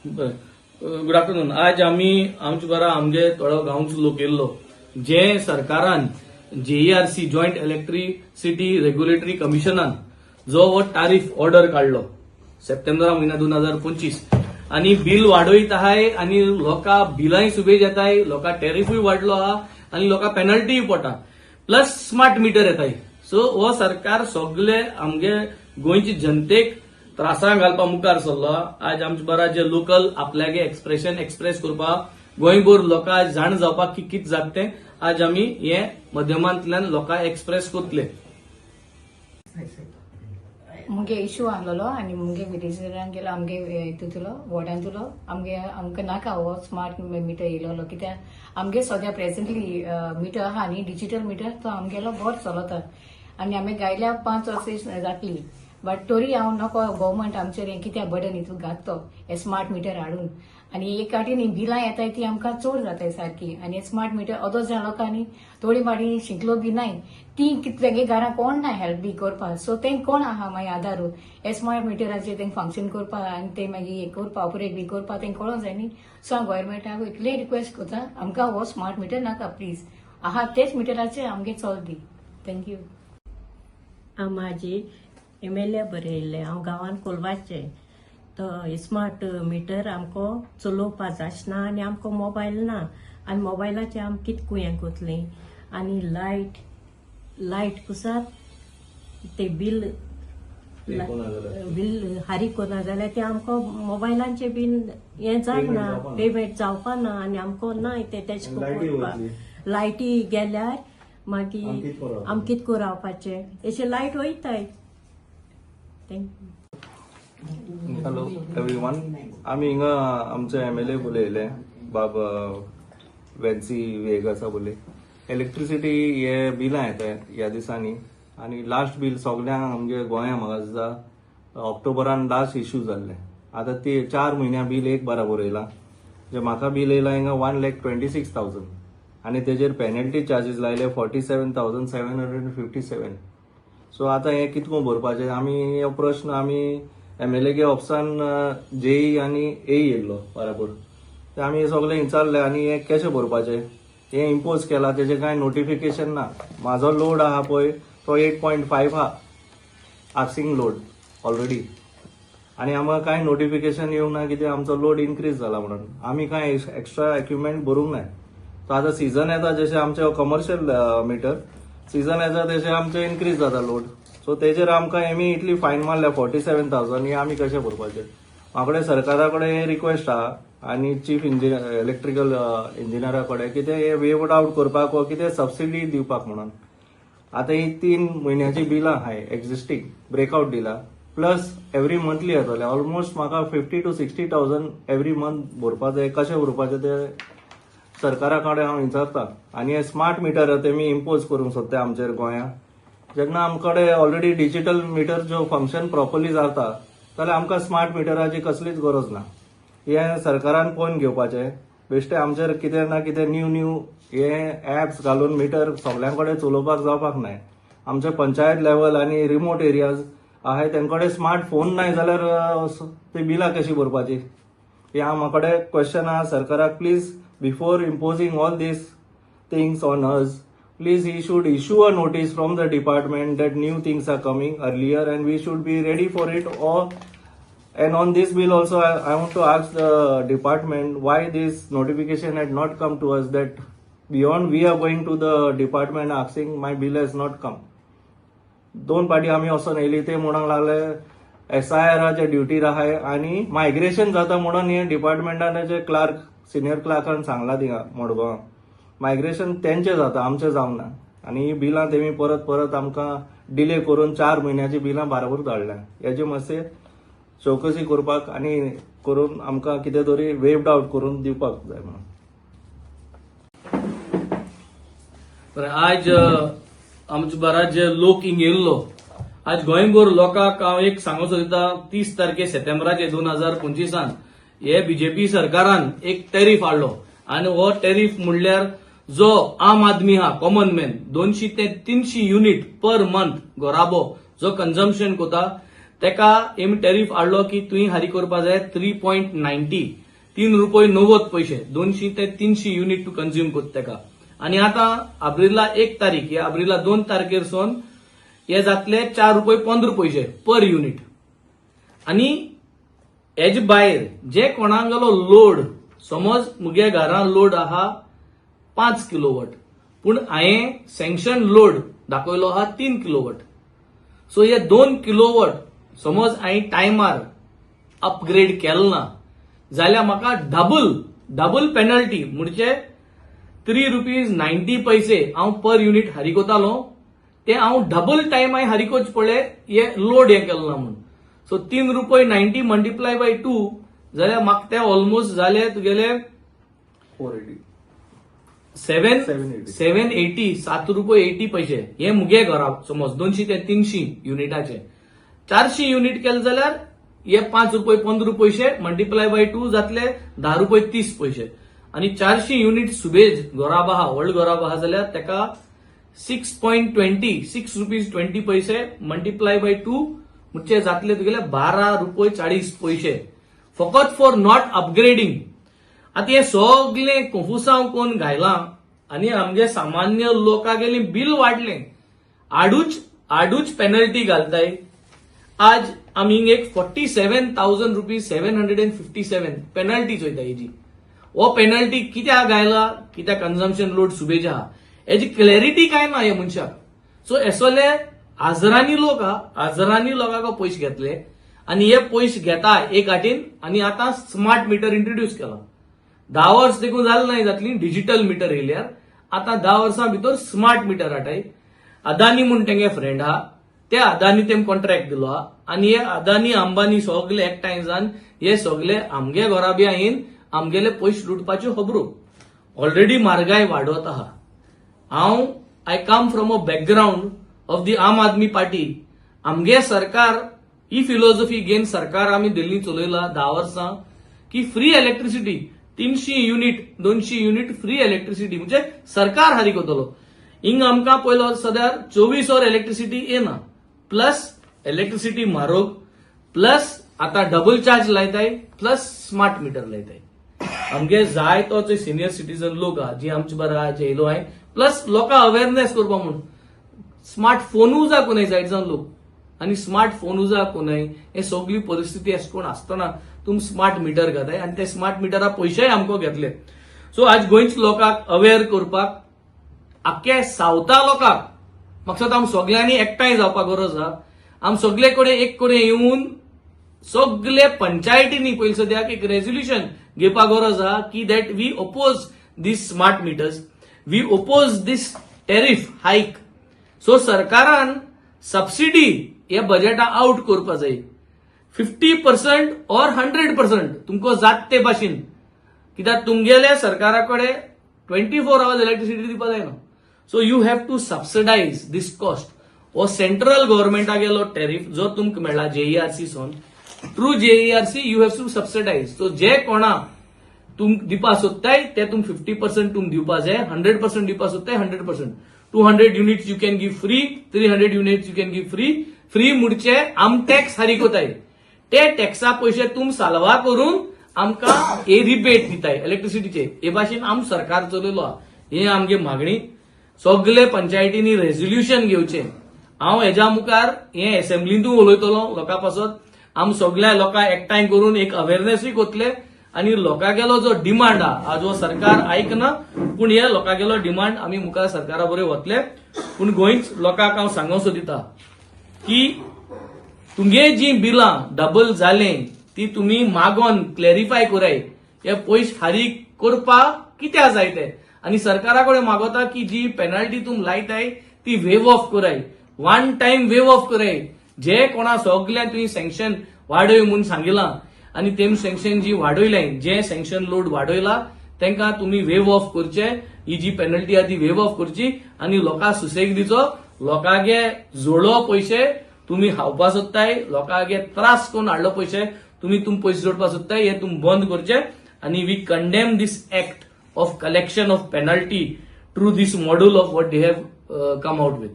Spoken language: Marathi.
Good afternoon. आज आमचे बरा आमगे थोडो गांवचो लोक येयल्लो जे सरकारान JERC जॉइंट इलेक्ट्रिसिटी रेग्युलेटरी कमिशनान जो हो टारीफ ऑर्डर काढलो सप्टेंबर महिना 2025 आणि बिल वाडयत आहाय आणि लोकां बिलाय सुबेज येताय, लोकां टॅरिफूय वाडलो आहा आणि लोकां पेनल्टीय पडटा, प्लस स्मार्ट मीटर येताय. सो हो सरकार सगळे आमगे गोंयची जनतेक त्रासां घालपा मुखार सरलो. आज आमचे बरा जे लोकल आपल्यागे एक्सप्रेस करपाक गोंयभर लोकां जाण जावपाक कित जाता तें आज आमी हे माध्यमांतल्यान लोकां एक्सप्रेस करतले. मुगे इश्यू आहलोलो आनी मुगे विलेजान गेलो आमगे हितूंतलो वॉर्डांतलो आमकां नाका हो स्मार्ट मिटर येयलोलो कित्याक आमगे सद्या प्रेझेंटली मिटर आहा न्ही डिजिटल मिटर तो आमगेलो बरो चलता आनी आमी गायल्या 5 वर्स जातली. बट तरी हांव नको गव्हर्मेंट आमचेर कित्याक बर्डन हितून घालतो हे स्मार्ट मिटर हाडून आनी एक फावटी बिलां येताय ती आमकां चड जाताय सारकी आनी स्मार्ट मिटर अदर ज्या लोकांनी थोडी फाटी शिकलो बी नाय ती तेगे घरां कोण ना हेल्प बी करपाक. सो तें कोण आहा मागीर आदारूच हे स्मार्ट मिटराचेर तें फंक्शन करपाक आनी ते मागीर हे करपाक ऑपरेट बी करपाक तें कळोंक जाय न्ही. सो हांव गव्हर्मेंटाक इतलें रिक्वेस्ट करता आमकां हो स्मार्ट मिटर नाका प्लीज, आहा तेच मिटराचेर आमगे चल दी. थँक्यू. हांव म्हाजी MLA बरयल्लें हांव गांवांत कोलवाचें तो स्मार्ट मिटर आमकां चलोवपाक जायना आनी आमकां मोबायल ना आनी मोबायलाचेर आमी कितें हें कोतलीं आनी लायट कुसात ते बिल हारी कोना जाल्यार ते आमकां मोबायलांचेर बीन हें जायना पेमेंट जावपा ना आनी आमकां ना ते तेशें करपाक लायटी गेल्यार मागीर आमी कितें करून रावपाचें अशें लायट वयताय. Hello everyone. आमी हिंगा आमचे MLA उलयले बाब वेन्सी वेग आसा बोले इलेक्ट्रिसिटी हे बिलां येताय ह्या दिसांनी आनी लास्ट बिल सगळ्यांक आमगे गोंयांत म्हाका दिसता ऑक्टोबरान लास्ट इश्यू जाल्ले. आतां ते 4 म्हयन्या बिल एक बराबर येयला. जे म्हाका बिल येयला हिंगा 1,26,000 आनी तेजेर पेनल्टी चार्जीस लायले 47,757. सो आतां हे कितको भरपाचें आमी हो प्रश्न आमी MLA गे ऑफिसान JE आनी AE येयल्लो बराबर ते आमी सगळे विचारले आनी हे कशें भरपाचें हे इम्पोज केला तेजे कांय नोटिफिकेशन ना. म्हाजो लोड आहा पळय तो 8.5 आहा आर्सिंग लोड ऑलरेडी आनी आमकां कांय नोटिफिकेशन येवंक ना कित्याक आमचो लोड इन्क्रीज जाला म्हणून आमी कांय एक्स्ट्रा इक्विपमेंट भरूंक नाय. सो आतां सीझन येता जशें आमचे कमर्शियल मिटर सीझन येता तशें आमचें इन्क्रीज जाता लोड. सो तेजेर आमकां इमिडिएटली फायन मारल्या 47,000 हे आमी कशें भरपाचें. म्हाका सरकारा कडेन हे रिक्वेस्ट आहा आनी चीफ इलेक्ट्रिकल इंजिनियरा कडेन कितें हे वेवड आउट करपाक वा कितें सबसिडी दिवपाक म्हणून. आतां ही 3 म्हयन्याची बिलां आहाय एक्झिस्टींग ब्रेकआउट दिला प्लस एवरी मंथली येतले ऑलमोस्ट म्हाका 50,000 to 60,000 एवरी मंथ भरपा जाय. कशें भरपाचें ते सरकारा कडेन हांव विचारता. आनी हे स्मार्ट मिटर तेमी इम्पोज करूंक सोदता आमचेर गोंयांत. जेन्ना आमकडे ऑलरेडी डिजिटल मिटर जो फंक्शन प्रॉपरली जाता जाल्यार आमकां स्मार्ट मिटराची कसलीच गरज ना. हे सरकारान पळोवन घेवपाचें. बेश्टे आमचेर कितें ना कितें न्यू हे ऍप्स घालून मिटर सगळ्यां कडेन चलोवपाक जावपाक नाय. आमचे पंचायत लेवल आनी रिमोट एरियाज आहाय तेंकडे स्मार्ट फोन नाय जाल्यार ती बिलां कशी भरपाची हे म्हाका कडेन क्वेश्चन आहा सरकाराक. Please before imposing all these things on us, please he should issue a notice from the department that new things are coming earlier and we should be ready for it. And on this bill also I want to ask the department why this notification had not come to us, that beyond we are going to the department asking my bill has not come. 2 पाटी आमी वचून येयली ते म्हणूंक लागले SIR ड्युटी आहाय आनी मायग्रेशन जाता म्हणून हे डिपार्टमेंटाचे क्लार्क सिनियर क्लार्कान सांगला थिंगा मडगांव मायग्रेशन तेंचे जाता आमचे जावना आनी ही बिलां तेमी परत आमकां डिले करून 4 म्हयन्याची बिलां बराबर धाडल्या. हेजे मातशें चौकशी करपाक आनी करून आमकां कितें तरी वेव्ड आउट करून दिवपाक जाय म्हणून. आज आमचे बरा जे लोक हिंग येयल्लो आज गोंयभर लोकांक हांव एक सांगूंक सोदता 30 तारखे सप्टेंबराचे 2025 हे बीजेपी सरकारान एक टॅरिफ हाडलो आनी हो टॅरिफ म्हणल्यार जो आम आदमी हा कॉमन मॅन 200 ते 300 युनिट पर मंथ घराबो जो कन्झम्पशन करता तेका एम टॅरिफ हाडलो की तुवें हारी करपा जाय 3.90 ₹3.90 200 ते 300 युनिट टू कंझ्युम करता तेका. आणि आता अब्रिला 1 तारीख या अब्रिला 2 तारखेर सोन हे जातले ₹4.15 पर युनिट. आणि हेजे भायर जे कोणागेलो लोड समज मुगे घरां लोड आहा 5 किलोवॉट पूण हांवें सँक्शन लोड दाखयलो आहा 3 किलोवॉट. सो हे 2 किलोवॉट समज हांवें टायमार अपग्रेड केलो ना जाल्यार म्हाका डबल पेनल्टी म्हणजे ₹3.90 हांव पर युनिट हारी कोतालो ते हांव डबल टायम हांवें हारी कोच पडले हे लोड हे केलो ना म्हणून. सो ₹3.90 मल्टिप्लाय बाय 2 जाल्यार म्हाका ते ऑलमोस्ट जाले तुगेले 480. 780 ₹7.80 हे मुगे घरा समज 200 ते 300 युनिटाचे. 400 युनिट केले जाल्यार हे ₹5.15 मल्टिप्लाय बाय 2 जातले ₹10.30. आणि 400 युनिट सुबेज गोराब आहा व्हड गोराब आहा जाल्यार तेका 6.20 मल्टिप्लाय बाय 2 म्हणजे जातले तुगेले ₹12.40 फकत फॉर नॉट अपग्रेडिंग. आता हे सगळे कोफुसांव कोण घायला आणि आमगे सामान्य लोकांगेले बिल वाडले आडूच पेनल्टी घालताय. आज आमी एक ₹47,757 पेनल्टी चोयता हेजी. हो पेनल्टी कित्याक घायला कित्याक कन्झम्पशन लोड सुबेज आहा हेजी क्लॅरिटी काय ना हे मनशाक. सो एसोले हजारांनी लोक हजारांनी लोकांक पयशे घेतले आणि हे पयशे घेता एक वाटेन आणि आता स्मार्ट मीटर इंट्रोड्यूस केला. 10 वर्स देखून जालें नाही जातली डिजिटल मीटर येयल्यार आता 10 वर्सां भितर स्मार्ट मीटर हाटाय. अदानी म्हूण तेंगे फ्रेंड आहा ते अदानी तेम कॉन्ट्रॅक्ट दिलो आहा आणि हे अदानी अंबानी सगळे एकठांय जावन हे सगळे आमगे घोराब्या येवन आमगेले पयशे लुटपाच्यो खबरो. ऑलरेडी म्हारगाय वाडत आहा. I come from a background of the आम आदमी पार्टी. आमगे सरकार ही फिलॉसॉफी घेवन सरकार आमी दिल्ली चलयला 10 वर्सां की free electricity 300 unit 200 unit free electricity म्हणजे सरकार हारी कोतलो. हिंग आमकां पयलो सद्यार 24 वर इलेक्ट्रिसिटी येना प्लस इलेक्ट्रिसिटी म्हारग प्लस आता डबल चार्ज लायताय प्लस स्मार्ट मीटर लायताय. आमगे जाय तो सिनियर सिटीजन लोक आहा जी आमचे बरा जे येयलो हाय प्लस लोकां अवेअरनेस करपा म्हणून स्मार्ट फोन उजा कोनाय जायत जावन लोक आणि स्मार्ट फोन उजा कोनाय हे सगळी परिस्थिती अशी कोण आसतना तुम स्मार्ट मीटर घाताय आणि ते स्मार्ट मिटरा पयशेय आमकां घेतले. सो आज गोंयच्या लोकांक अवेअर करपाक आख्या सावथा लोकांक म्हाका दिसता आम सगळ्यांनी एकठांय जावपाक गरज आहा. आम सगळे कडेन एक कडेन येवन सगळे पंचायतींनी पयलीं सद्याक एक रेझोल्युशन घेवपाक गरज आहा की that we oppose these smart meters we oppose these tariff hike. So सरकारान सबसिडी हे बजेटा आउट करपा जाय. 50% और 100% तुमको जात ते भाशेन कित्याक तुमगेले सरकारा कडेन 24 hours इलेक्ट्रिसिटी दिवपा जायना. So you have to subsidize this cost. हो सेंट्रल गव्हर्नमेंटागेलो टॅरिफ जो तुमकां मेळ्ळा JERC सोन through JERC you have to subsidize. So जे कोणा तुम दिवपा सोदताय ते तुम 50% तुम दिवपा जाय 100% दिवपा सोदताय 100%. 200 units you can give free 300 units you can give free मुडचे आम टॅक्स हारी कोताय. ते टॅक्सा पयशे तुम सालवा करून आमकां हे रिबेट दिताय इलेक्ट्रिसिटीचे. हे भाशेन आम सरकार चलयलो आहा. हे आमगे मागणी. सगळे पंचायतींनी रेझोल्युशन घेवचे. हांव हेज्या मुखार हे असेंब्लीतूय उलयतलो लोकां पासत. आम सगळ्या लोकांक एकठांय करून एक अवेअरनेसूय कोतले आणि लोकांगेलो जो डिमांड आहा जो सरकार आयकना पूण हे लोकांगेलो डिमांड आमी मुखार सरकारा बरोबर वतले. पूण गोंयच लोकांक हांव सांगूंक सोदिता की तुमगे जी बिलां डबल जाले ती तुम्ही मागोन क्लॅरिफाय कराय. हे पयशे फारीक करपाक कित्याक जाय ते आणि सरकारा कडेन मागोता की जी पेनल्टी तुम लायताय ती वेव ऑफ कराय. 1 टाइम वेव ऑफ कराय. जे कोणा सगळ्या तुम्ही सँक्शन वाडय म्हणून सांगिलां आणि तेम सँक्शन जी वाडयलें जे सँक्शन लोड वाडयला तांकां तुम्ही वेव ऑफ करचे. ही जी पेनल्टी आहा ती वेव ऑफ करची आणि लोकांक सुसेग दिचो. लोकांगे जोडो पयशे तुम्ही हावपा सोदताय लोकांगे त्रास करून हाडलो पयशे तुम्ही पयशे जोडपा सोदताय हे तुम बंद करचे. आणि we condemn this act of collection of penalty through this module of what they have come out with.